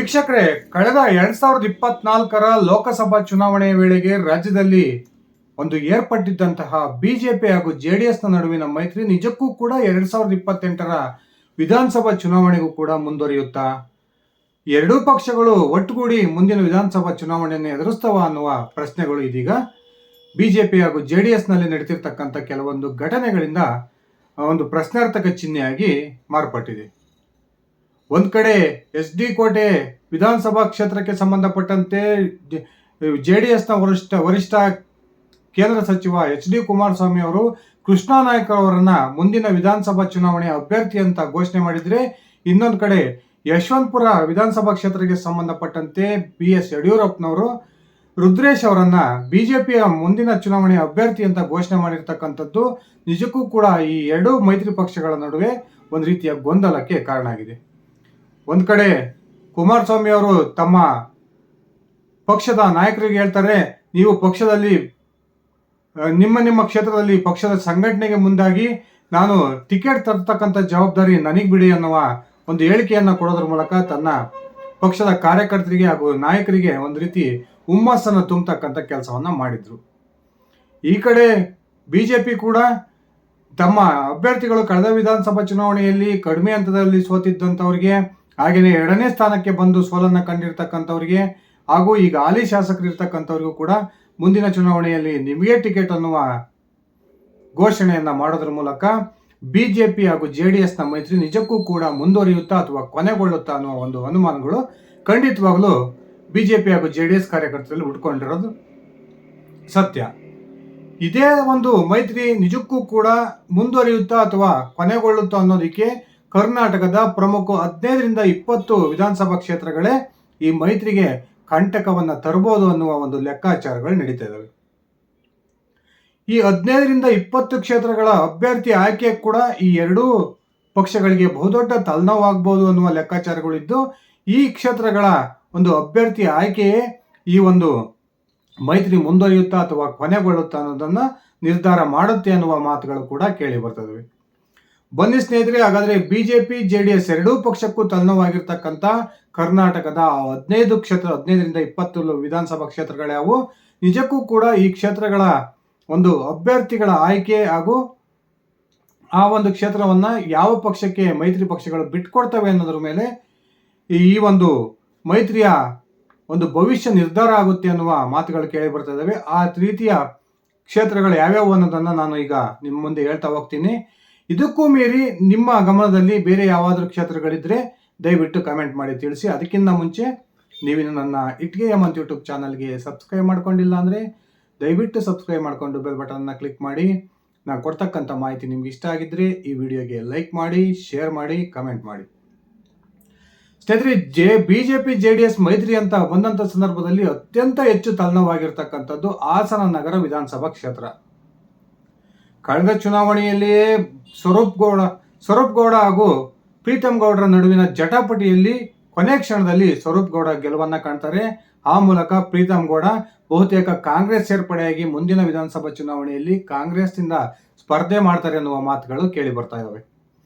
ವೀಕ್ಷಕರೇ, ಕಳೆದ 2024ರ ಲೋಕಸಭಾ ಚುನಾವಣೆಯ ವೇಳೆಗೆ ರಾಜ್ಯದಲ್ಲಿ ಒಂದು ಏರ್ಪಟ್ಟಿದ್ದಂತಹ ಬಿಜೆಪಿ ಹಾಗೂ ಜೆಡಿಎಸ್ನ ನಡುವಿನ ಮೈತ್ರಿ ನಿಜಕ್ಕೂ ಕೂಡ 2028ರ ವಿಧಾನಸಭಾ ಚುನಾವಣೆಗೂ ಕೂಡ ಮುಂದುವರಿಯುತ್ತಾ ಎರಡೂ ಪಕ್ಷಗಳು ಒಟ್ಟುಗೂಡಿ ಮುಂದಿನ ವಿಧಾನಸಭಾ ಚುನಾವಣೆಯನ್ನು ಎದುರಿಸ್ತವ ಅನ್ನುವ ಪ್ರಶ್ನೆಗಳು ಇದೀಗ ಬಿಜೆಪಿ ಹಾಗೂ ಜೆಡಿಎಸ್ನಲ್ಲಿ ನಡೀತಿರ್ತಕ್ಕಂಥ ಕೆಲವೊಂದು ಘಟನೆಗಳಿಂದ ಒಂದು ಪ್ರಶ್ನಾರ್ಥಕ ಚಿಹ್ನೆಯಾಗಿ ಮಾರ್ಪಟ್ಟಿದೆ. ಒಂದ್ ಕಡೆ SD ಕೋಟೆ ವಿಧಾನಸಭಾ ಕ್ಷೇತ್ರಕ್ಕೆ ಸಂಬಂಧಪಟ್ಟಂತೆ ಜೆಡಿಎಸ್ನ ವರಿಷ್ಠ ಕೇಂದ್ರ ಸಚಿವ HD ಕುಮಾರಸ್ವಾಮಿ ಅವರು ಕೃಷ್ಣಾ ನಾಯ್ಕ ಅವರನ್ನ ಮುಂದಿನ ವಿಧಾನಸಭಾ ಚುನಾವಣೆಯ ಅಭ್ಯರ್ಥಿ ಅಂತ ಘೋಷಣೆ ಮಾಡಿದ್ರೆ, ಇನ್ನೊಂದು ಕಡೆ ಯಶವಂತಪುರ ವಿಧಾನಸಭಾ ಕ್ಷೇತ್ರಕ್ಕೆ ಸಂಬಂಧಪಟ್ಟಂತೆ BS ಯಡಿಯೂರಪ್ಪನವರು ರುದ್ರೇಶ್ ಅವರನ್ನ ಬಿಜೆಪಿಯ ಮುಂದಿನ ಚುನಾವಣೆಯ ಅಭ್ಯರ್ಥಿ ಅಂತ ಘೋಷಣೆ ಮಾಡಿರ್ತಕ್ಕಂಥದ್ದು ನಿಜಕ್ಕೂ ಕೂಡ ಈ ಎರಡೂ ಮೈತ್ರಿ ಪಕ್ಷಗಳ ನಡುವೆ ಒಂದು ರೀತಿಯ ಗೊಂದಲಕ್ಕೆ ಕಾರಣ ಆಗಿದೆ. ಒಂದ್ ಕಡೆ ಕುಮಾರಸ್ವಾಮಿ ಅವರು ತಮ್ಮ ಪಕ್ಷದ ನಾಯಕರಿಗೆ ಹೇಳ್ತಾರೆ, ನೀವು ಪಕ್ಷದಲ್ಲಿ ನಿಮ್ಮ ಕ್ಷೇತ್ರದಲ್ಲಿ ಪಕ್ಷದ ಸಂಘಟನೆಗೆ ಮುಂದಾಗಿ ನಾನು ಟಿಕೆಟ್ ತರ್ತಕ್ಕಂಥ ಜವಾಬ್ದಾರಿ ನನಗೆ ಬಿಡಿ ಅನ್ನುವ ಒಂದು ಹೇಳಿಕೆಯನ್ನ ಕೊಡೋದ್ರ ಮೂಲಕ ತನ್ನ ಪಕ್ಷದ ಕಾರ್ಯಕರ್ತರಿಗೆ ಹಾಗೂ ನಾಯಕರಿಗೆ ಒಂದು ರೀತಿ ಹುಮ್ಮಸ್ಸನ್ನು ತುಂಬತಕ್ಕಂಥ ಕೆಲಸವನ್ನ ಮಾಡಿದ್ರು. ಈ ಕಡೆ ಬಿಜೆಪಿ ಕೂಡ ತಮ್ಮ ಅಭ್ಯರ್ಥಿಗಳು ಕಳೆದ ವಿಧಾನಸಭಾ ಚುನಾವಣೆಯಲ್ಲಿ ಕಡಿಮೆ ಹಂತದಲ್ಲಿ ಸೋತಿದ್ದಂಥವ್ರಿಗೆ, ಹಾಗೆಯೇ 2ನೇ ಸ್ಥಾನಕ್ಕೆ ಬಂದು ಸೋಲನ್ನು ಕಂಡಿರ್ತಕ್ಕಂಥವ್ರಿಗೆ ಹಾಗೂ ಈಗ ಹಾಲಿ ಶಾಸಕರು ಇರ್ತಕ್ಕಂಥವ್ರಿಗೂ ಕೂಡ ಮುಂದಿನ ಚುನಾವಣೆಯಲ್ಲಿ ನಿಮಗೆ ಟಿಕೆಟ್ ಅನ್ನುವ ಘೋಷಣೆಯನ್ನ ಮಾಡೋದ್ರ ಮೂಲಕ ಬಿಜೆಪಿ ಹಾಗೂ ಜೆಡಿಎಸ್ನ ಮೈತ್ರಿ ನಿಜಕ್ಕೂ ಕೂಡ ಮುಂದುವರಿಯುತ್ತಾ ಅಥವಾ ಕೊನೆಗೊಳ್ಳುತ್ತಾ ಅನ್ನುವ ಒಂದು ಅನುಮಾನಗಳು ಖಂಡಿತವಾಗ್ಲೂ ಬಿಜೆಪಿ ಹಾಗೂ ಜೆಡಿಎಸ್ ಕಾರ್ಯಕರ್ತರಲ್ಲಿ ಉಟ್ಕೊಂಡಿರೋದು ಸತ್ಯ. ಇದೇ ಒಂದು ಮೈತ್ರಿ ನಿಜಕ್ಕೂ ಕೂಡ ಮುಂದುವರಿಯುತ್ತಾ ಅಥವಾ ಕೊನೆಗೊಳ್ಳುತ್ತಾ ಅನ್ನೋದಕ್ಕೆ ಕರ್ನಾಟಕದ ಪ್ರಮುಖ 15ರಿಂದ 20 ವಿಧಾನಸಭಾ ಕ್ಷೇತ್ರಗಳೇ ಈ ಮೈತ್ರಿಗೆ ಕಂಟಕವನ್ನ ತರಬಹುದು ಅನ್ನುವ ಒಂದು ಲೆಕ್ಕಾಚಾರಗಳು ನಡೀತಾ ಇದಾವೆ. ಈ 15ರಿಂದ 20 ಕ್ಷೇತ್ರಗಳ ಅಭ್ಯರ್ಥಿ ಆಯ್ಕೆ ಕೂಡ ಈ ಎರಡೂ ಪಕ್ಷಗಳಿಗೆ ಬಹುದೊಡ್ಡ ತಲೆನೋವಾಗಬಹುದು ಅನ್ನುವ ಲೆಕ್ಕಾಚಾರಗಳಿದ್ದು, ಈ ಕ್ಷೇತ್ರಗಳ ಒಂದು ಅಭ್ಯರ್ಥಿ ಆಯ್ಕೆಯೇ ಈ ಒಂದು ಮೈತ್ರಿ ಮುಂದುವರಿಯುತ್ತಾ ಅಥವಾ ಕೊನೆಗೊಳ್ಳುತ್ತಾ ಅನ್ನೋದನ್ನ ನಿರ್ಧಾರ ಮಾಡುತ್ತೆ ಅನ್ನುವ ಮಾತುಗಳು ಕೂಡ ಕೇಳಿ ಬರ್ತವೆ. ಬನ್ನಿ ಸ್ನೇಹಿತರೆ, ಹಾಗಾದ್ರೆ ಬಿಜೆಪಿ ಜೆಡಿಎಸ್ ಎರಡೂ ಪಕ್ಷಕ್ಕೂ ತಲೆನೋವಾಗಿರ್ತಕ್ಕಂಥ ಕರ್ನಾಟಕದ 15ರಿಂದ 20 ವಿಧಾನಸಭಾ ಕ್ಷೇತ್ರಗಳ್ಯಾವು, ನಿಜಕ್ಕೂ ಕೂಡ ಈ ಕ್ಷೇತ್ರಗಳ ಒಂದು ಅಭ್ಯರ್ಥಿಗಳ ಆಯ್ಕೆ ಹಾಗೂ ಆ ಒಂದು ಕ್ಷೇತ್ರವನ್ನ ಯಾವ ಪಕ್ಷಕ್ಕೆ ಮೈತ್ರಿ ಪಕ್ಷಗಳು ಬಿಟ್ಕೊಡ್ತವೆ ಅನ್ನೋದ್ರ ಮೇಲೆ ಈ ಒಂದು ಮೈತ್ರಿಯ ಒಂದು ಭವಿಷ್ಯ ನಿರ್ಧಾರ ಆಗುತ್ತೆ ಅನ್ನುವ ಮಾತುಗಳು ಕೇಳಿ ಬರ್ತಾ ಇದ್ದಾವೆ. ಆ ರೀತಿಯ ಕ್ಷೇತ್ರಗಳು ಯಾವ್ಯಾವು ಅನ್ನೋದನ್ನ ನಾನು ಈಗ ನಿಮ್ಮ ಮುಂದೆ ಹೇಳ್ತಾ ಹೋಗ್ತೀನಿ. ಇದಕ್ಕೂ ಮೀರಿ ನಿಮ್ಮ ಗಮನದಲ್ಲಿ ಬೇರೆ ಯಾವಾದರೂ ಕ್ಷೇತ್ರಗಳಿದ್ರೆ ದಯವಿಟ್ಟು ಕಮೆಂಟ್ ಮಾಡಿ ತಿಳಿಸಿ. ಅದಕ್ಕಿಂತ ಮುಂಚೆ ನೀವಿನ್ನು ನನ್ನ ಇಟ್ಗೆ ಹೇಮಂತ್ ಯೂಟ್ಯೂಬ್ ಚಾನಲ್ಗೆ ಸಬ್ಸ್ಕ್ರೈಬ್ ಮಾಡ್ಕೊಂಡಿಲ್ಲ ಅಂದರೆ ದಯವಿಟ್ಟು ಸಬ್ಸ್ಕ್ರೈಬ್ ಮಾಡಿಕೊಂಡು ಬೆಲ್ ಬಟನ್ನ ಕ್ಲಿಕ್ ಮಾಡಿ. ನಾನು ಕೊಡ್ತಕ್ಕಂಥ ಮಾಹಿತಿ ನಿಮ್ಗೆ ಇಷ್ಟ ಆಗಿದ್ರೆ ಈ ವಿಡಿಯೋಗೆ ಲೈಕ್ ಮಾಡಿ, ಶೇರ್ ಮಾಡಿ, ಕಮೆಂಟ್ ಮಾಡಿ. ಸ್ನೇಹಿತರೆ, ಬಿಜೆಪಿ ಜೆಡಿಎಸ್ ಮೈತ್ರಿ ಅಂತ ಬಂದಂಥ ಸಂದರ್ಭದಲ್ಲಿ ಅತ್ಯಂತ ಹೆಚ್ಚು ತಲೆನೋವಾಗಿರ್ತಕ್ಕಂಥದ್ದು ಹಾಸನ ನಗರ ವಿಧಾನಸಭಾ ಕ್ಷೇತ್ರ. ಕಳೆದ ಚುನಾವಣೆಯಲ್ಲಿಯೇ ಸ್ವರೂಪ್ ಗೌಡ ಹಾಗೂ ಪ್ರೀತಂ ಗೌಡರ ನಡುವಿನ ಜಟಾಪಟಿಯಲ್ಲಿ ಕೊನೆ ಕ್ಷಣದಲ್ಲಿ ಸ್ವರೂಪ್ ಗೌಡ ಗೆಲುವನ್ನ ಕಾಣ್ತಾರೆ. ಆ ಮೂಲಕ ಪ್ರೀತಂ ಗೌಡ ಬಹುತೇಕ ಕಾಂಗ್ರೆಸ್ ಸೇರ್ಪಡೆಯಾಗಿ ಮುಂದಿನ ವಿಧಾನಸಭಾ ಚುನಾವಣೆಯಲ್ಲಿ ಕಾಂಗ್ರೆಸ್ನಿಂದ ಸ್ಪರ್ಧೆ ಮಾಡ್ತಾರೆ ಅನ್ನುವ ಮಾತುಗಳು ಕೇಳಿ ಬರ್ತಾ ಇದ್ದಾವೆ.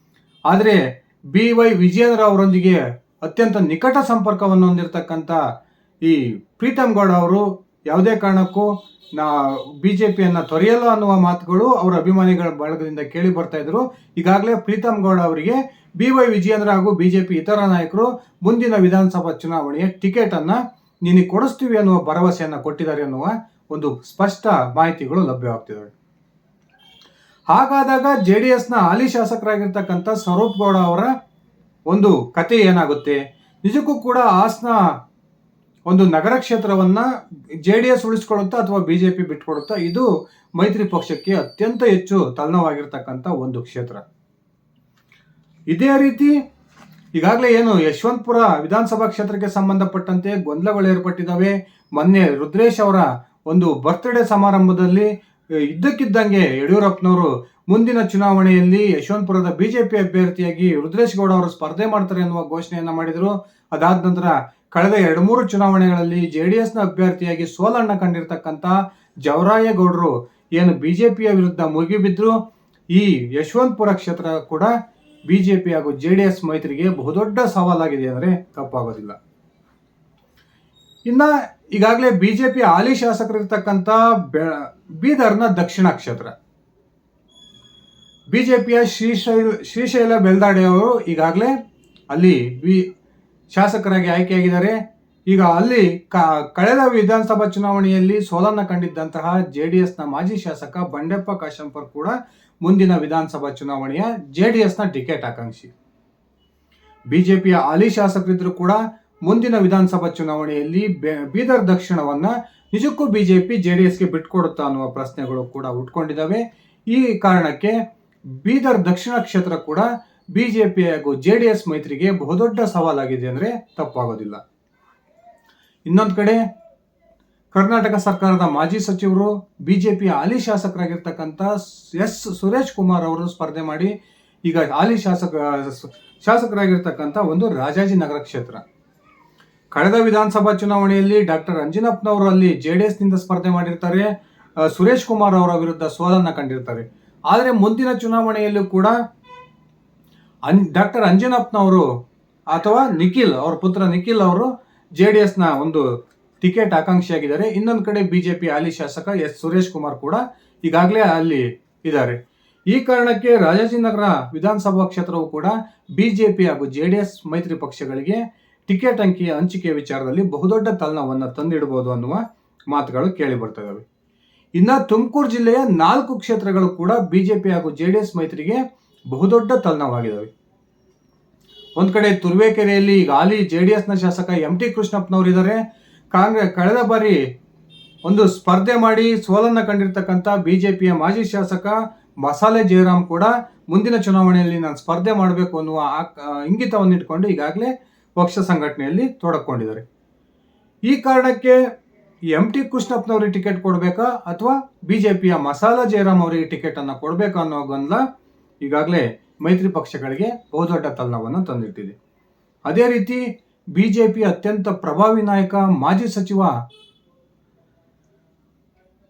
ಆದರೆ BY ವಿಜಯೇಂದ್ರ ಅವರೊಂದಿಗೆ ಅತ್ಯಂತ ನಿಕಟ ಸಂಪರ್ಕವನ್ನು ಹೊಂದಿರತಕ್ಕಂಥ ಈ ಪ್ರೀತಂ ಗೌಡ ಅವರು ಯಾವುದೇ ಕಾರಣಕ್ಕೂ ಬಿಜೆಪಿಯನ್ನ ತೊರೆಯಲ್ಲ ಅನ್ನುವ ಮಾತುಗಳು ಅವರ ಅಭಿಮಾನಿಗಳ ಬಳಗದಿಂದ ಕೇಳಿ ಬರ್ತಾ ಇದ್ರು. ಈಗಾಗಲೇ ಪ್ರೀತಂ ಗೌಡ ಅವರಿಗೆ BY ವಿಜಯೇಂದ್ರ ಹಾಗೂ ಬಿಜೆಪಿ ಇತರ ನಾಯಕರು ಮುಂದಿನ ವಿಧಾನಸಭಾ ಚುನಾವಣೆಯ ಟಿಕೆಟ್ ಅನ್ನ ನಿನಗೆ ಕೊಡಿಸ್ತೀವಿ ಅನ್ನುವ ಭರವಸೆಯನ್ನ ಕೊಟ್ಟಿದ್ದಾರೆ ಅನ್ನುವ ಒಂದು ಸ್ಪಷ್ಟ ಮಾಹಿತಿಗಳು ಲಭ್ಯವಾಗ್ತಿದ್ದಾವೆ. ಹಾಗಾದಾಗ ಜೆಡಿಎಸ್ನ ಹಾಲಿ ಶಾಸಕರಾಗಿರ್ತಕ್ಕಂಥ ಸ್ವರೂಪ್ ಗೌಡ ಅವರ ಒಂದು ಕತೆ ಏನಾಗುತ್ತೆ? ನಿಜಕ್ಕೂ ಕೂಡ ಹಾಸನ ಒಂದು ನಗರ ಕ್ಷೇತ್ರವನ್ನ ಜೆಡಿಎಸ್ ಉಳಿಸ್ಕೊಳ್ಳುತ್ತಾ ಅಥವಾ ಬಿಜೆಪಿ ಬಿಟ್ಕೊಡುತ್ತಾ? ಇದು ಮೈತ್ರಿ ಪಕ್ಷಕ್ಕೆ ಅತ್ಯಂತ ಹೆಚ್ಚು ತಲೆನೋವಾಗಿರ್ತಕ್ಕಂಥ ಒಂದು ಕ್ಷೇತ್ರ. ಇದೇ ರೀತಿ ಈಗಾಗಲೇ ಏನು ಯಶವಂತಪುರ ವಿಧಾನಸಭಾ ಕ್ಷೇತ್ರಕ್ಕೆ ಸಂಬಂಧಪಟ್ಟಂತೆ ಗೊಂದಲಗಳು ಏರ್ಪಟ್ಟಿದ್ದಾವೆ. ಮೊನ್ನೆ ರುದ್ರೇಶ್ ಅವರ ಒಂದು ಬರ್ತ್ಡೇ ಸಮಾರಂಭದಲ್ಲಿ ಇದ್ದಕ್ಕಿದ್ದಂಗೆ ಯಡಿಯೂರಪ್ಪನವರು ಮುಂದಿನ ಚುನಾವಣೆಯಲ್ಲಿ ಯಶವಂತಪುರದ ಬಿಜೆಪಿ ಅಭ್ಯರ್ಥಿಯಾಗಿ ರುದ್ರೇಶ್ ಗೌಡ ಅವರು ಸ್ಪರ್ಧೆ ಮಾಡ್ತಾರೆ ಅನ್ನುವ ಘೋಷಣೆಯನ್ನ ಮಾಡಿದರು. ಅದಾದ ನಂತರ ಕಳೆದ 2-3 ಚುನಾವಣೆಗಳಲ್ಲಿ ಜೆಡಿಎಸ್ನ ಅಭ್ಯರ್ಥಿಯಾಗಿ ಸೋಲನ್ನ ಕಂಡಿರ್ತಕ್ಕಂಥ ಜವರಾಯೇಗೌಡರು ಏನು ಬಿಜೆಪಿಯ ವಿರುದ್ಧ ಮುಗಿಬಿದ್ರು. ಈ ಯಶವಂತಪುರ ಕ್ಷೇತ್ರ ಕೂಡ ಬಿಜೆಪಿ ಹಾಗೂ ಜೆಡಿಎಸ್ ಮೈತ್ರಿಗೆ ಬಹುದೊಡ್ಡ ಸವಾಲಾಗಿದೆ ಅಂದರೆ ತಪ್ಪಾಗೋದಿಲ್ಲ. ಇನ್ನ ಈಗಾಗಲೇ ಬಿಜೆಪಿ ಹಾಲಿ ಶಾಸಕರಿರ್ತಕ್ಕಂಥ ಬೀದರ್ನ ದಕ್ಷಿಣ ಕ್ಷೇತ್ರ ಬಿಜೆಪಿಯ ಶ್ರೀಶೈಲ ಬೆಲ್ದಾಡೆ ಅವರು ಈಗಾಗಲೇ ಅಲ್ಲಿ ಶಾಸಕರಾಗಿ ಆಯ್ಕೆಯಾಗಿದ್ದಾರೆ. ಈಗ ಅಲ್ಲಿ ಕಳೆದ ವಿಧಾನಸಭಾ ಚುನಾವಣೆಯಲ್ಲಿ ಸೋಲನ್ನ ಕಂಡಿದ್ದಂತಹ JDSನ ಮಾಜಿ ಶಾಸಕ ಬಂಡೆಪ್ಪ ಕಾಶಂಪುರ್ ಕೂಡ ಮುಂದಿನ ವಿಧಾನಸಭಾ ಚುನಾವಣೆಯ JDSನ ಟಿಕೆಟ್ ಆಕಾಂಕ್ಷಿ. ಬಿಜೆಪಿಯ ಹಾಲಿ ಶಾಸಕರಿದ್ರು ಕೂಡ ಮುಂದಿನ ವಿಧಾನಸಭಾ ಚುನಾವಣೆಯಲ್ಲಿ ಬೀದರ್ ದಕ್ಷಿಣವನ್ನ ನಿಜಕ್ಕೂ ಬಿಜೆಪಿ JDSಗೆ ಬಿಟ್ಕೊಡುತ್ತಾ ಅನ್ನುವ ಪ್ರಶ್ನೆಗಳು ಕೂಡ ಉಟ್ಕೊಂಡಿದ್ದಾವೆ. ಈ ಕಾರಣಕ್ಕೆ ಬೀದರ್ ದಕ್ಷಿಣ ಕ್ಷೇತ್ರ ಕೂಡ ಬಿಜೆಪಿ ಹಾಗೂ JDS ಮೈತ್ರಿಗೆ ಬಹುದೊಡ್ಡ ಸವಾಲಾಗಿದೆ ಅಂದ್ರೆ ತಪ್ಪಾಗೋದಿಲ್ಲ. ಇನ್ನೊಂದು ಕಡೆ ಕರ್ನಾಟಕ ಸರ್ಕಾರದ ಮಾಜಿ ಸಚಿವರು ಬಿಜೆಪಿಯ ಹಾಲಿ ಶಾಸಕರಾಗಿರ್ತಕ್ಕಂಥ ಸುರೇಶ್ ಕುಮಾರ್ ಅವರು ಸ್ಪರ್ಧೆ ಮಾಡಿ ಈಗ ಹಾಲಿ ಶಾಸಕರಾಗಿರ್ತಕ್ಕಂಥ ಒಂದು ರಾಜಾಜಿನಗರ ಕ್ಷೇತ್ರ. ಕಳೆದ ವಿಧಾನಸಭಾ ಚುನಾವಣೆಯಲ್ಲಿ ಡಾಕ್ಟರ್ ಅಂಜಿನಪ್ಪನವರು ಅಲ್ಲಿ JDSನಿಂದ ಸ್ಪರ್ಧೆ ಮಾಡಿರ್ತಾರೆ, ಸುರೇಶ್ ಕುಮಾರ್ ಅವರ ವಿರುದ್ಧ ಸೋಲನ್ನ ಕಂಡಿರ್ತಾರೆ. ಆದರೆ ಮುಂದಿನ ಚುನಾವಣೆಯಲ್ಲೂ ಕೂಡ ಡಾಕ್ಟರ್ ಅಂಜನಪ್ಪನವರು ಅಥವಾ ನಿಖಿಲ್ ಅವರ ಪುತ್ರ ನಿಖಿಲ್ ಅವರು JDSನ ಒಂದು ಟಿಕೆಟ್ ಆಕಾಂಕ್ಷಿಯಾಗಿದ್ದಾರೆ. ಇನ್ನೊಂದು ಕಡೆ ಬಿಜೆಪಿ ಹಾಲಿ ಶಾಸಕ ಸುರೇಶ್ ಕುಮಾರ್ ಕೂಡ ಈಗಾಗಲೇ ಅಲ್ಲಿ ಇದ್ದಾರೆ. ಈ ಕಾರಣಕ್ಕೆ ರಾಜಾಜಿನಗರ ವಿಧಾನಸಭಾ ಕ್ಷೇತ್ರವು ಕೂಡ ಬಿಜೆಪಿ ಹಾಗೂ JDS ಮೈತ್ರಿ ಪಕ್ಷಗಳಿಗೆ ಟಿಕೆಟ್ ಹಂಚಿಕೆ ವಿಚಾರದಲ್ಲಿ ಬಹುದೊಡ್ಡ ತಲ್ಲಣವನ್ನು ತಂದಿಡಬಹುದು ಅನ್ನುವ ಮಾತುಗಳು ಕೇಳಿ ಬರ್ತಾ ಇದ್ದಾವೆ. ಇನ್ನು ತುಮಕೂರು ಜಿಲ್ಲೆಯ 4 ಕ್ಷೇತ್ರಗಳು ಕೂಡ ಬಿಜೆಪಿ ಹಾಗೂ JDS ಮೈತ್ರಿಗೆ ಬಹುದೊಡ್ಡ ತಲ್ಲಣವಾಗಿದ್ದಾವೆ. ಒಂದ್ ಕಡೆ ತುರುವೇಕೆರೆಯಲ್ಲಿ ಈಗ ಹಾಲಿ JDSನ ಶಾಸಕ MT ಕೃಷ್ಣಪ್ಪನವರು ಇದ್ದಾರೆ. ಕಳೆದ ಬಾರಿ ಒಂದು ಸ್ಪರ್ಧೆ ಮಾಡಿ ಸೋಲನ್ನ ಕಂಡಿರ್ತಕ್ಕಂಥ ಬಿಜೆಪಿಯ ಮಾಜಿ ಶಾಸಕ ಮಸಾಲೆ ಜಯರಾಮ್ ಕೂಡ ಮುಂದಿನ ಚುನಾವಣೆಯಲ್ಲಿ ನಾನು ಸ್ಪರ್ಧೆ ಮಾಡಬೇಕು ಅನ್ನುವ ಇಂಗಿತವನ್ನು ಇಟ್ಕೊಂಡು ಈಗಾಗಲೇ ಪಕ್ಷ ಸಂಘಟನೆಯಲ್ಲಿ ತೊಡಕೊಂಡಿದ್ದಾರೆ. ಈ ಕಾರಣಕ್ಕೆ MT ಕೃಷ್ಣಪ್ಪನವರಿಗೆ ಟಿಕೆಟ್ ಕೊಡಬೇಕಾ ಅಥವಾ ಬಿಜೆಪಿಯ ಮಸಾಲಾ ಜಯರಾಮ್ ಅವರಿಗೆ ಟಿಕೆಟ್ ಅನ್ನ ಕೊಡಬೇಕಾ ಅನ್ನೋ ಗೊಂದಲ ಈಗಾಗಲೇ ಮೈತ್ರಿ ಪಕ್ಷಗಳಿಗೆ ಬಹುದೊಡ್ಡ ತಲ್ಲಣವನ್ನು ತಂದಿಟ್ಟಿದೆ. ಅದೇ ರೀತಿ ಬಿಜೆಪಿ ಅತ್ಯಂತ ಪ್ರಭಾವಿ ನಾಯಕ ಮಾಜಿ ಸಚಿವ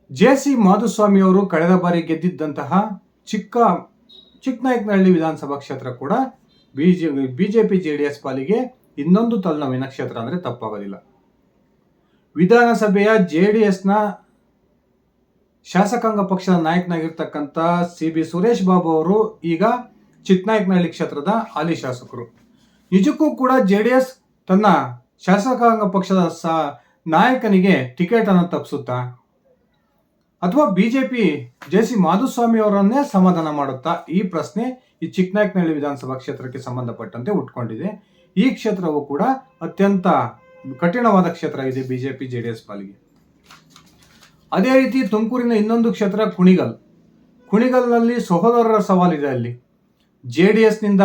JC ಮಾಧುಸ್ವಾಮಿ ಅವರು ಕಳೆದ ಬಾರಿ ಗೆದ್ದಿದ್ದಂತಹ ಚಿಕ್ಕನಾಯಕನಹಳ್ಳಿ ವಿಧಾನಸಭಾ ಕ್ಷೇತ್ರ ಕೂಡ ಬಿಜೆಪಿ JDS ಪಾಲಿಗೆ ಇನ್ನೊಂದು ತಲ್ಲಣವಿನ ಕ್ಷೇತ್ರ ಅಂದ್ರೆ ತಪ್ಪಾಗೋದಿಲ್ಲ. ವಿಧಾನಸಭೆಯ JDSನ ಶಾಸಕಾಂಗ ಪಕ್ಷದ ನಾಯಕನಾಗಿರ್ತಕ್ಕಂಥ CB ಸುರೇಶ್ ಬಾಬು ಅವರು ಈಗ ಚಿಕ್ಕನಾಯಕನಹಳ್ಳಿ ಕ್ಷೇತ್ರದ ಹಾಲಿ ಶಾಸಕರು. ನಿಜಕ್ಕೂ ಕೂಡ JDS ತನ್ನ ಶಾಸಕಾಂಗ ಪಕ್ಷದ ನಾಯಕನಿಗೆ ಟಿಕೆಟ್ ಅನ್ನು ತಪ್ಪಿಸುತ್ತಾ ಅಥವಾ ಬಿಜೆಪಿ JC ಮಾಧುಸ್ವಾಮಿ ಅವರನ್ನೇ ಸಮಾಧಾನ ಮಾಡುತ್ತಾ? ಈ ಪ್ರಶ್ನೆ ಈ ಚಿಕ್ಕನಾಯಕನಹಳ್ಳಿ ವಿಧಾನಸಭಾ ಕ್ಷೇತ್ರಕ್ಕೆ ಸಂಬಂಧಪಟ್ಟಂತೆ ಉಟ್ಕೊಂಡಿದೆ. ಈ ಕ್ಷೇತ್ರವು ಕೂಡ ಅತ್ಯಂತ ಕಠಿಣವಾದ ಕ್ಷೇತ್ರ ಇದೆ ಬಿಜೆಪಿ JDS ಪಾಲಿಗೆ. ಅದೇ ರೀತಿ ತುಮಕೂರಿನ ಇನ್ನೊಂದು ಕ್ಷೇತ್ರ ಕುಣಿಗಲ್ನಲ್ಲಿ ಸಹೋದರರ ಸವಾಲಿದೆ. ಅಲ್ಲಿ JDSನಿಂದ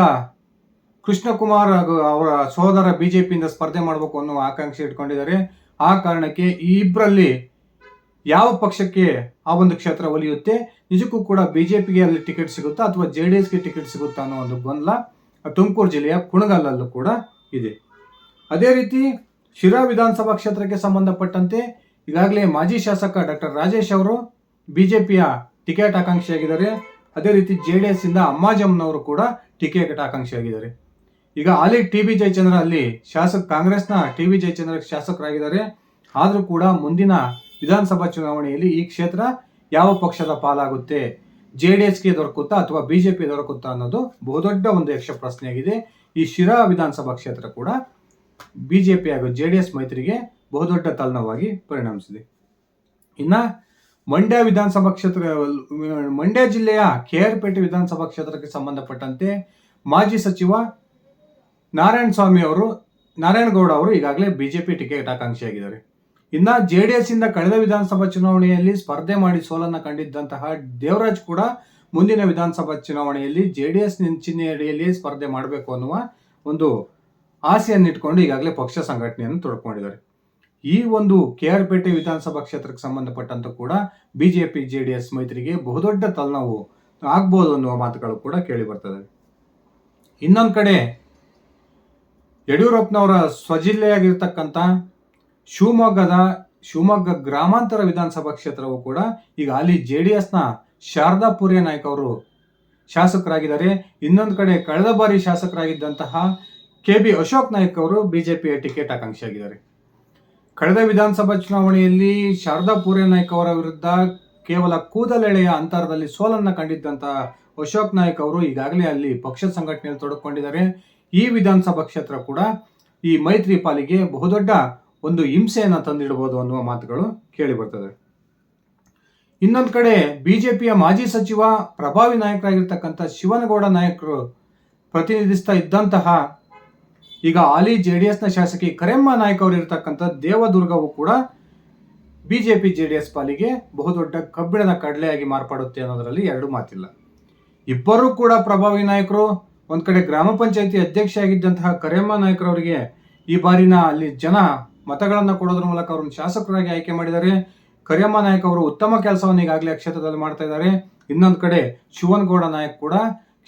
ಕೃಷ್ಣಕುಮಾರ್ ಹಾಗೂ ಅವರ ಸಹೋದರ ಬಿಜೆಪಿಯಿಂದ ಸ್ಪರ್ಧೆ ಮಾಡಬೇಕು ಅನ್ನೋ ಆಕಾಂಕ್ಷೆ ಇಟ್ಕೊಂಡಿದ್ದಾರೆ. ಆ ಕಾರಣಕ್ಕೆ ಈ ಇಬ್ಬರಲ್ಲಿ ಯಾವ ಪಕ್ಷಕ್ಕೆ ಆ ಒಂದು ಕ್ಷೇತ್ರ ಒಲಿಯುತ್ತೆ, ನಿಜಕ್ಕೂ ಕೂಡ ಬಿಜೆಪಿಗೆ ಅಲ್ಲಿ ಟಿಕೆಟ್ ಸಿಗುತ್ತಾ ಅಥವಾ JDSಗೆ ಟಿಕೆಟ್ ಸಿಗುತ್ತಾ ಅನ್ನೋ ಒಂದು ಗೊಂದಲ ತುಮಕೂರು ಜಿಲ್ಲೆಯ ಕುಣಗಲ್ಲಲ್ಲೂ ಕೂಡ ಇದೆ. ಅದೇ ರೀತಿ ಶಿರಾ ವಿಧಾನಸಭಾ ಕ್ಷೇತ್ರಕ್ಕೆ ಸಂಬಂಧಪಟ್ಟಂತೆ ಈಗಾಗಲೇ ಮಾಜಿ ಶಾಸಕ ಡಾಕ್ಟರ್ ರಾಜೇಶ್ ಅವರು ಬಿಜೆಪಿಯ ಟಿಕೆಟ್ ಆಕಾಂಕ್ಷಿಯಾಗಿದ್ದಾರೆ. ಅದೇ ರೀತಿ JDS ಇಂದ ಅಮ್ಮಾಜಮ್ಮನವರು ಕೂಡ ಟಿಕೆಟ್ ಆಕಾಂಕ್ಷಿಯಾಗಿದ್ದಾರೆ. ಈಗ ಹಾಲಿ TB ಜಯಚಂದ್ರ ಅಲ್ಲಿ ಕಾಂಗ್ರೆಸ್ನ TB ಜಯಚಂದ್ರ ಶಾಸಕರಾಗಿದ್ದಾರೆ. ಆದರೂ ಕೂಡ ಮುಂದಿನ ವಿಧಾನಸಭಾ ಚುನಾವಣೆಯಲ್ಲಿ ಈ ಕ್ಷೇತ್ರ ಯಾವ ಪಕ್ಷದ ಪಾಲಾಗುತ್ತೆ, JDSಗೆ ದೊರಕುತ್ತಾ ಅಥವಾ ಬಿಜೆಪಿ ದೊರಕುತ್ತಾ ಅನ್ನೋದು ಬಹುದೊಡ್ಡ ಒಂದು ಯಕ್ಷ ಪ್ರಶ್ನೆಯಾಗಿದೆ. ಈ ಶಿರಾ ವಿಧಾನಸಭಾ ಕ್ಷೇತ್ರ ಕೂಡ ಬಿಜೆಪಿ ಹಾಗೂ JDS ಮೈತ್ರಿಗೆ ಬಹುದೊಡ್ಡ ತಲ್ಲಣವಾಗಿ ಪರಿಣಮಿಸಿದೆ. ಇನ್ನ ಮಂಡ್ಯ ಜಿಲ್ಲೆಯ KR ಪೇಟೆ ವಿಧಾನಸಭಾ ಕ್ಷೇತ್ರಕ್ಕೆ ಸಂಬಂಧಪಟ್ಟಂತೆ ಮಾಜಿ ಸಚಿವ ನಾರಾಯಣಗೌಡ ಅವರು ಈಗಾಗಲೇ ಬಿಜೆಪಿ ಟಿಕೆಟ್ ಆಕಾಂಕ್ಷಿಯಾಗಿದ್ದಾರೆ. ಇನ್ನ JDS ಇಂದ ಕಳೆದ ವಿಧಾನಸಭಾ ಚುನಾವಣೆಯಲ್ಲಿ ಸ್ಪರ್ಧೆ ಮಾಡಿ ಸೋಲನ್ನ ಕಂಡಿದ್ದಂತಹ ದೇವರಾಜ್ ಕೂಡ ಮುಂದಿನ ವಿಧಾನಸಭಾ ಚುನಾವಣೆಯಲ್ಲಿ JDS ಚಿಹ್ನೆಯಡಿಯಲ್ಲಿ ಸ್ಪರ್ಧೆ ಮಾಡಬೇಕು ಅನ್ನುವ ಒಂದು ಆಸೆಯನ್ನಿಟ್ಕೊಂಡು ಈಗಾಗಲೇ ಪಕ್ಷ ಸಂಘಟನೆಯನ್ನು ತೊಡಕೊಂಡಿದ್ದಾರೆ. ಈ ಒಂದು KR ಪೇಟೆ ವಿಧಾನಸಭಾ ಕ್ಷೇತ್ರಕ್ಕೆ ಸಂಬಂಧಪಟ್ಟಂತ ಕೂಡ ಬಿಜೆಪಿ JDS ಮೈತ್ರಿಗೆ ಬಹುದೊಡ್ಡ ತಲ್ಲಣವು ಆಗ್ಬೋದು ಅನ್ನುವ ಮಾತುಗಳು ಕೂಡ ಕೇಳಿ ಬರ್ತದೆ. ಇನ್ನೊಂದು ಕಡೆ ಯಡಿಯೂರಪ್ಪನವರ ಸ್ವಜಿಲ್ಲೆಯಾಗಿರ್ತಕ್ಕಂಥ ಶಿವಮೊಗ್ಗ ಗ್ರಾಮಾಂತರ ವಿಧಾನಸಭಾ ಕ್ಷೇತ್ರವು ಕೂಡ ಈಗ ಅಲ್ಲಿ JDSನ ಶಾರದಾ ಪೂರ್ಯ ನಾಯ್ಕ ಅವರು ಶಾಸಕರಾಗಿದ್ದಾರೆ. ಇನ್ನೊಂದು ಕಡೆ ಕಳೆದ ಬಾರಿ ಶಾಸಕರಾಗಿದ್ದಂತಹ KB ಅಶೋಕ್ ನಾಯ್ಕ ಅವರು ಬಿಜೆಪಿಯ ಟಿಕೆಟ್ ಆಕಾಂಕ್ಷಿಯಾಗಿದ್ದಾರೆ. ಕಳೆದ ವಿಧಾನಸಭಾ ಚುನಾವಣೆಯಲ್ಲಿ ಶಾರದಾ ಪೂರ್ಯನಾಯ್ಕ ಅವರ ವಿರುದ್ಧ ಕೇವಲ ಕೂದಲೆಳೆಯ ಅಂತರದಲ್ಲಿ ಸೋಲನ್ನು ಕಂಡಿದ್ದಂತಹ ಅಶೋಕ್ ನಾಯ್ಕ್ ಅವರು ಈಗಾಗಲೇ ಅಲ್ಲಿ ಪಕ್ಷ ಸಂಘಟನೆಯಲ್ಲಿ ತೊಡಕೊಂಡಿದ್ದಾರೆ. ಈ ವಿಧಾನಸಭಾ ಕ್ಷೇತ್ರ ಕೂಡ ಈ ಮೈತ್ರಿ ಪಾಲಿಗೆ ಬಹುದೊಡ್ಡ ಒಂದು ಹಿಂಸೆಯನ್ನು ತಂದಿಡಬಹುದು ಅನ್ನುವ ಮಾತುಗಳು ಕೇಳಿ ಬರ್ತದೆ. ಇನ್ನೊಂದು ಕಡೆ ಬಿಜೆಪಿಯ ಮಾಜಿ ಸಚಿವ ಪ್ರಭಾವಿ ನಾಯಕರಾಗಿರ್ತಕ್ಕಂಥ ಶಿವನಗೌಡ ನಾಯಕರು ಪ್ರತಿನಿಧಿಸ್ತಾ ಇದ್ದಂತಹ ಈಗ ಹಾಲಿ ಜೆಡಿಎಸ್ನ ಶಾಸಕಿ ಕರೆಮ್ಮ ನಾಯ್ಕ ಅವರು ಇರತಕ್ಕಂಥ ದೇವದುರ್ಗವು ಕೂಡ ಬಿಜೆಪಿ ಜೆಡಿಎಸ್ ಪಾಲಿಗೆ ಬಹುದೊಡ್ಡ ಕಬ್ಬಿಣದ ಕಡಲೆಯಾಗಿ ಮಾರ್ಪಡುತ್ತೆ ಅನ್ನೋದರಲ್ಲಿ ಎರಡು ಮಾತಿಲ್ಲ. ಇಬ್ಬರೂ ಕೂಡ ಪ್ರಭಾವಿ ನಾಯಕರು. ಒಂದ್ ಕಡೆ ಗ್ರಾಮ ಪಂಚಾಯಿತಿ ಅಧ್ಯಕ್ಷ ಆಗಿದ್ದಂತಹ ಕರೆಮ್ಮ ನಾಯ್ಕರವರಿಗೆ ಈ ಬಾರಿನ ಅಲ್ಲಿ ಜನ ಮತಗಳನ್ನು ಕೊಡೋದ್ರ ಮೂಲಕ ಅವ್ರನ್ನ ಶಾಸಕರಾಗಿ ಆಯ್ಕೆ ಮಾಡಿದ್ದಾರೆ. ಕರೆಮ್ಮ ನಾಯ್ಕ ಅವರು ಉತ್ತಮ ಕೆಲಸವನ್ನು ಈಗಾಗಲೇ ಕ್ಷೇತ್ರದಲ್ಲಿ ಮಾಡ್ತಾ ಇದ್ದಾರೆ. ಇನ್ನೊಂದು ಕಡೆ ಶಿವನಗೌಡ ನಾಯಕ್ ಕೂಡ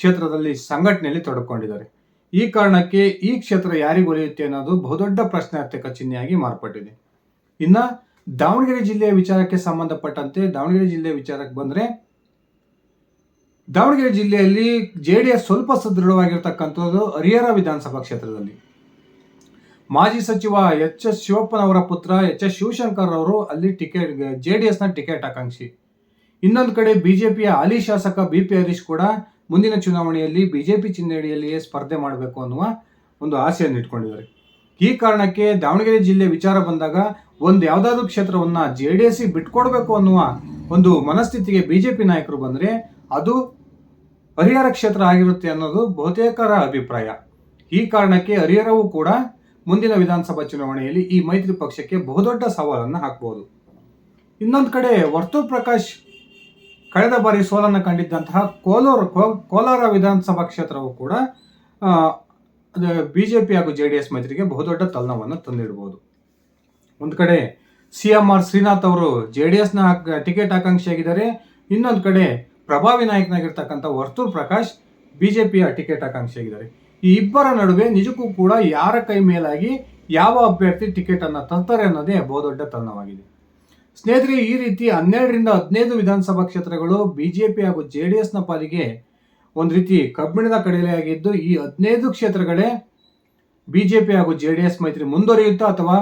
ಕ್ಷೇತ್ರದಲ್ಲಿ ಸಂಘಟನೆಯಲ್ಲಿ ತೊಡಕೊಂಡಿದ್ದಾರೆ. ಈ ಕಾರಣಕ್ಕೆ ಈ ಕ್ಷೇತ್ರ ಯಾರಿಗೆ ಒಲಿಯುತ್ತೆ ಅನ್ನೋದು ಬಹುದೊಡ್ಡ ಪ್ರಶ್ನಾರ್ಥಕ ಚಿಹ್ನೆಯಾಗಿ ಮಾರ್ಪಟ್ಟಿದೆ. ಇನ್ನ ದಾವಣಗೆರೆ ಜಿಲ್ಲೆಯ ವಿಚಾರಕ್ಕೆ ಸಂಬಂಧಪಟ್ಟಂತೆ ದಾವಣಗೆರೆ ಜಿಲ್ಲೆಯ ವಿಚಾರಕ್ಕೆ ಬಂದ್ರೆ, ದಾವಣಗೆರೆ ಜಿಲ್ಲೆಯಲ್ಲಿ ಜೆಡಿಎಸ್ ಸ್ವಲ್ಪ ಸದೃಢವಾಗಿರ್ತಕ್ಕಂಥದ್ದು ಹರಿಹರ ವಿಧಾನಸಭಾ ಕ್ಷೇತ್ರದಲ್ಲಿ. ಮಾಜಿ ಸಚಿವ ಎಚ್ ಎಸ್ ಶಿವಪ್ಪನವರ ಪುತ್ರ ಎಚ್ ಎಸ್ ಶಿವಶಂಕರ್ ಅವರು ಅಲ್ಲಿ ಜೆಡಿಎಸ್ನ ಟಿಕೆಟ್ ಆಕಾಂಕ್ಷಿ. ಇನ್ನೊಂದು ಕಡೆ ಬಿಜೆಪಿಯ ಹಾಲಿ ಶಾಸಕ ಬಿ ಪಿ ಹರೀಶ್ ಕೂಡ ಮುಂದಿನ ಚುನಾವಣೆಯಲ್ಲಿ ಬಿಜೆಪಿ ಚಿಹ್ನೆಯಡಿಯಲ್ಲಿಯೇ ಸ್ಪರ್ಧೆ ಮಾಡಬೇಕು ಅನ್ನುವ ಒಂದು ಆಸೆಯನ್ನು ಇಟ್ಕೊಂಡಿದ್ದಾರೆ. ಈ ಕಾರಣಕ್ಕೆ ದಾವಣಗೆರೆ ಜಿಲ್ಲೆ ವಿಚಾರ ಬಂದಾಗ ಒಂದು ಯಾವುದಾದ್ರೂ ಕ್ಷೇತ್ರವನ್ನ ಜೆಡಿಎಸ್ ಬಿಟ್ಕೊಡ್ಬೇಕು ಅನ್ನುವ ಒಂದು ಮನಸ್ಥಿತಿಗೆ ಬಿಜೆಪಿ ನಾಯಕರು ಬಂದ್ರೆ ಅದು ಹರಿಹರ ಕ್ಷೇತ್ರ ಆಗಿರುತ್ತೆ ಅನ್ನೋದು ಬಹುತೇಕರ ಅಭಿಪ್ರಾಯ. ಈ ಕಾರಣಕ್ಕೆ ಹರಿಹರವು ಕೂಡ ಮುಂದಿನ ವಿಧಾನಸಭಾ ಚುನಾವಣೆಯಲ್ಲಿ ಈ ಮೈತ್ರಿ ಪಕ್ಷಕ್ಕೆ ಬಹುದೊಡ್ಡ ಸವಾಲನ್ನು ಹಾಕಬಹುದು. ಇನ್ನೊಂದು ಕಡೆ ವರ್ತೂರ್ ಪ್ರಕಾಶ್ ಕಳೆದ ಬಾರಿ ಸೋಲನ್ನು ಕಂಡಿದ್ದಂತಹ ಕೋಲಾರ ವಿಧಾನಸಭಾ ಕ್ಷೇತ್ರವು ಕೂಡ ಬಿಜೆಪಿ ಹಾಗೂ ಜೆಡಿಎಸ್ ಮೈತ್ರಿಗೆ ಬಹುದೊಡ್ಡ ತಲೆನೋವನ್ನು ತಂದಿಡಬಹುದು. ಒಂದು ಕಡೆ CMR ಶ್ರೀನಾಥ್ ಅವರು ಜೆಡಿಎಸ್ನ ಟಿಕೆಟ್ ಆಕಾಂಕ್ಷಿಯಾಗಿದ್ದಾರೆ. ಇನ್ನೊಂದು ಕಡೆ ಪ್ರಭಾವಿ ನಾಯಕನಾಗಿರ್ತಕ್ಕಂಥ ವರ್ತೂರ್ ಪ್ರಕಾಶ್ ಬಿಜೆಪಿಯ ಟಿಕೆಟ್ ಆಕಾಂಕ್ಷಿಯಾಗಿದ್ದಾರೆ. ಈ ಇಬ್ಬರ ನಡುವೆ ನಿಜಕ್ಕೂ ಕೂಡ ಯಾರ ಕೈ ಮೇಲಾಗಿ ಯಾವ ಅಭ್ಯರ್ಥಿ ಟಿಕೆಟ್ ಅನ್ನು ತರ್ತಾರೆ ಅನ್ನೋದೇ ಬಹುದೊಡ್ಡ ತಲೆನೋವಾಗಿದೆ. ಸ್ನೇಹಿತರೆ, ಈ ರೀತಿ 12ರಿಂದ 15 ವಿಧಾನಸಭಾ ಕ್ಷೇತ್ರಗಳು ಬಿಜೆಪಿ ಹಾಗೂ ಜೆಡಿಎಸ್ನ ಪಾಲಿಗೆ ಒಂದು ರೀತಿ ಕಬ್ಬಿಣದ ಕಡಲೆಯಾಗಿದ್ದು, ಈ 15 ಕ್ಷೇತ್ರಗಳೇ ಬಿಜೆಪಿ ಹಾಗೂ ಜೆಡಿಎಸ್ ಮೈತ್ರಿ ಮುಂದುವರಿಯುತ್ತಾ ಅಥವಾ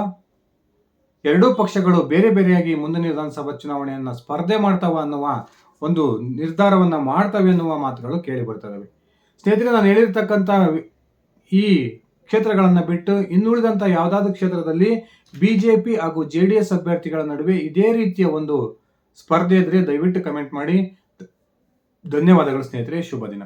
ಎರಡೂ ಪಕ್ಷಗಳು ಬೇರೆ ಬೇರೆಯಾಗಿ ಮುಂದಿನ ವಿಧಾನಸಭಾ ಚುನಾವಣೆಯನ್ನು ಸ್ಪರ್ಧೆ ಮಾಡ್ತಾವ ಅನ್ನುವ ಒಂದು ನಿರ್ಧಾರವನ್ನ ಮಾಡ್ತವೆ ಅನ್ನುವ ಮಾತುಗಳು ಕೇಳಿ ಬರ್ತವೆ. ಸ್ನೇಹಿತರೆ, ನಾನು ಹೇಳಿರ್ತಕ್ಕಂಥ ಈ ಕ್ಷೇತ್ರಗಳನ್ನು ಬಿಟ್ಟು ಇನ್ನುಳಿದಂಥ ಯಾವುದಾದ್ರೂ ಕ್ಷೇತ್ರದಲ್ಲಿ ಬಿಜೆಪಿ ಹಾಗೂ ಜೆಡಿಎಸ್ ಅಭ್ಯರ್ಥಿಗಳ ನಡುವೆ ಇದೇ ರೀತಿಯ ಒಂದು ಸ್ಪರ್ಧೆ ಇದ್ರೆ ದಯವಿಟ್ಟು ಕಮೆಂಟ್ ಮಾಡಿ. ಧನ್ಯವಾದಗಳು ಸ್ನೇಹಿತರೆ, ಶುಭ ದಿನ.